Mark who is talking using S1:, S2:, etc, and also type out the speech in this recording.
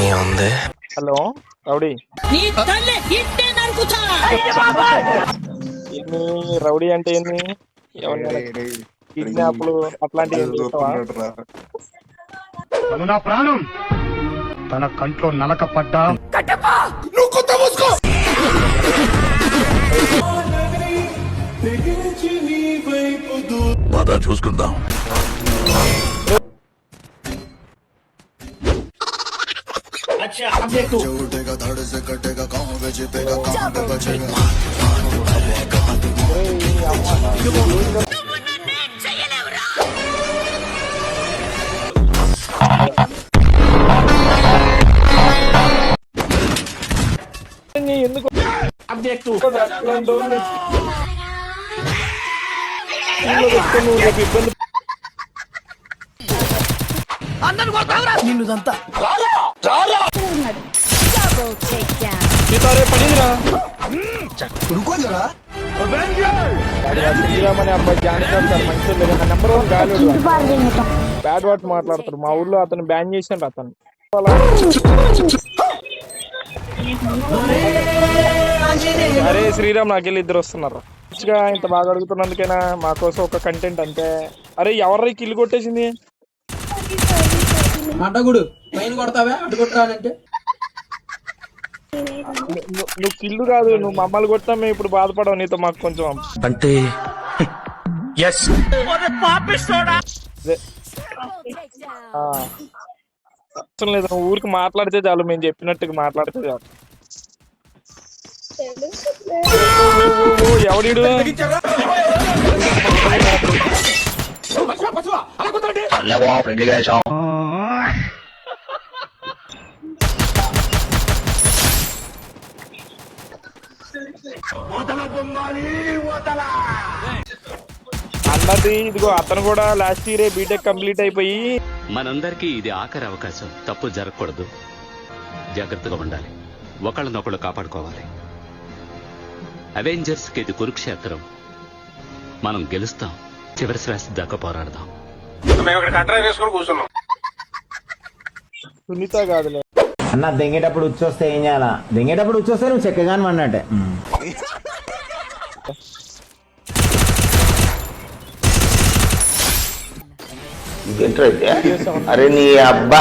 S1: ఏముంది? Hello rowdy, ఏమి rowdy అంటే ఏంది? ఏమన్నా కిడ్నాప్లు అట్లాంటివి ఏం చేస్తావా?
S2: నా ప్రాణం తన కంట్లో నలక పడ్డా పద చూసుకుందాం.
S1: ఎందుకు
S3: నిన్నుదంతా
S1: పడిందిరా శ్రీరామని అబ్బాయి జాయిన్ మంచి నెంబర్ 1 గాలుడు బ్యాడ్ వర్డ్స్ మాట్లాడతాడు. మా ఊర్లో అతను బ్యాన్ చేసిండు. అతను అరే శ్రీరామ్, నాకెళ్ళి ఇద్దరు వస్తున్నారు. మంచిగా ఇంత బాగా అడుగుతున్నందుకైనా మా కోసం ఒక కంటెంట్ అంతే. అరే ఎవర్రీ కిల్లు కొట్టేసింది?
S3: అడ్డగుడు పైన కొడతావా? అడ్డు కొట్టాలంటే
S1: నువ్వు కిల్లు కాదు, నువ్వు మమ్మల్ని కొట్టా మేము ఇప్పుడు బాధపడవు. నీతో మాకు కొంచెం
S2: అంటే
S1: అవసరం లేదు. నువ్వు ఊరికి మాట్లాడితే చాలు, మేము చెప్పినట్టుగా మాట్లాడితే చాలు. ఎవడు అన్నది? ఇదిగో అతను కూడా లాస్ట్ ఇయర్ బీటెక్ కంప్లీట్ అయిపోయి.
S4: మనందరికీ ఇది ఆఖరి అవకాశం. తప్పు జరగకూడదు, జాగ్రత్తగా ఉండాలి, ఒకళ్ళనొకళ్ళు కాపాడుకోవాలి. అవెంజర్స్ కి ఇది కురుక్షేత్రం. మనం గెలుస్తాం, చివరి శ్వాస దాకా పోరాడదాం.
S1: సునీత కాదులే
S5: అన్న. దెంగేటప్పుడు ఉచ్చొస్తే ఏం చేయాలా? దెంగేటప్పుడు ఉచ్చొస్తే నువ్వు చెక్కగాని అన్నట్టే.
S6: అరే నీ అబ్బా